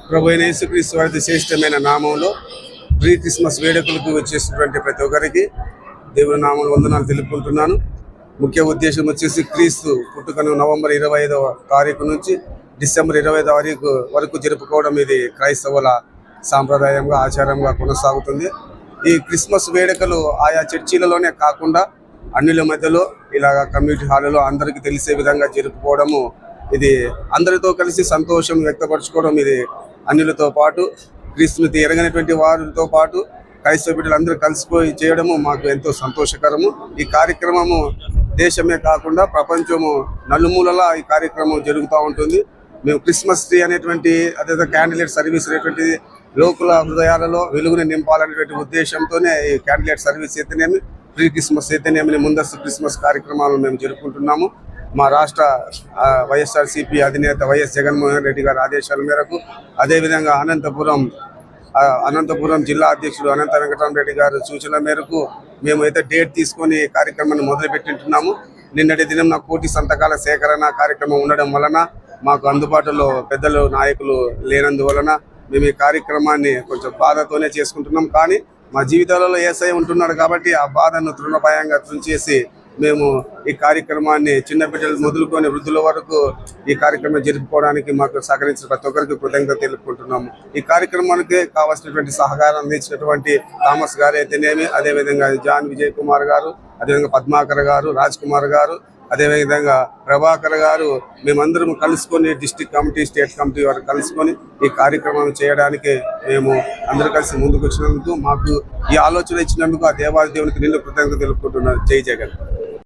ప్రభు అయిన యేసుక్రీస్తు వారి శ్రేష్టమైన నామంలో ప్రీ క్రిస్మస్ వేడుకలకు వచ్చేసినటువంటి ప్రతి ఒక్కరికి దేవుని నామంలో వందనాలు తెలుపుకుంటున్నాను. ముఖ్య ఉద్దేశం వచ్చేసి క్రీస్తు పుట్టుకను నవంబర్ 25వ తారీఖు నుంచి డిసెంబర్ 25వ తారీఖు వరకు జరుపుకోవడం ఇది క్రైస్తవుల సాంప్రదాయంగా ఆచారంగా కొనసాగుతుంది. ఈ క్రిస్మస్ వేడుకలు ఆయా చర్చిలలోనే కాకుండా అన్యుల మధ్యలో ఇలాగ కమ్యూనిటీ హాల్లో అందరికీ తెలిసే విధంగా జరుపుకోవడము, ఇది అందరితో కలిసి సంతోషం వ్యక్తపరచుకోవడం, ఇది అన్యులతో పాటు క్రీస్తుని ఎరగనటువంటి వారితో పాటు క్రైస్తవ బిడ్డలందరూ కలిసిపోయి చేయడము మాకు ఎంతో సంతోషకరము. ఈ కార్యక్రమము దేశమే కాకుండా ప్రపంచము నలుమూలలా ఈ కార్యక్రమం జరుగుతూ ఉంటుంది. మేము క్రిస్మస్ ట్రీ అనేటువంటి అదే క్యాండిల్ సర్వీస్ అనేటువంటిది లోకుల హృదయాలలో వెలుగుని నింపాలనేటువంటి ఉద్దేశంతోనే ఈ క్యాండిల్ సర్వీస్ అయితేనేమి, ప్రీ క్రిస్మస్ అయితేనేమి, ముందస్తు క్రిస్మస్ కార్యక్రమాలను మేము జరుపుకుంటున్నాము. మా రాష్ట్ర వైఎస్ఆర్సీపీ అధినేత వైఎస్ జగన్మోహన్ రెడ్డి గారి ఆదేశాల మేరకు, అదేవిధంగా అనంతపురం జిల్లా అధ్యక్షుడు అనంత వెంకటరామరెడ్డి గారి సూచన మేరకు మేమైతే డేట్ తీసుకొని కార్యక్రమాన్ని మొదలుపెట్టింటున్నాము. నిన్నటి దినం నా కోటి సంతకాల సేకరణ కార్యక్రమం ఉండడం వలన మాకు అందుబాటులో పెద్దలు నాయకులు లేనందువలన మేము ఈ కార్యక్రమాన్ని కొంచెం బాధతోనే చేసుకుంటున్నాం. కానీ మా జీవితాలలో యేసయ్య ఉంటున్నాడు కాబట్టి ఆ బాధను తృణప్రాయంగా తుంచేసి మేము ఈ కార్యక్రమాన్ని చిన్న బిడ్డలు మొదలుకొని వృద్ధుల వరకు ఈ కార్యక్రమం జరుపుకోవడానికి మాకు సహకరించిన ప్రతి ఒక్కరికి కృతజ్ఞత తెలుపుకుంటున్నాము. ఈ కార్యక్రమానికి కావాల్సినటువంటి సహకారం అందించినటువంటి థామస్ గారు అయితేనేమి, అదేవిధంగా జాన్ విజయ్ కుమార్ గారు, అదేవిధంగా పద్మాకర్ గారు, రాజ్ కుమార్ గారు, అదేవిధంగా ప్రభాకర్ గారు, మేమందరం కలుసుకొని డిస్ట్రిక్ట్ కమిటీ, స్టేట్ కమిటీ వారు కలుసుకొని ఈ కార్యక్రమం చేయడానికి మేము అందరూ కలిసి ముందుకు వచ్చినందుకు, మాకు ఈ ఆలోచన ఇచ్చినందుకు ఆ దేవాది దేవునికి నిన్ను కృతజ్ఞత తెలుపుకుంటున్నాను. జై జగన్.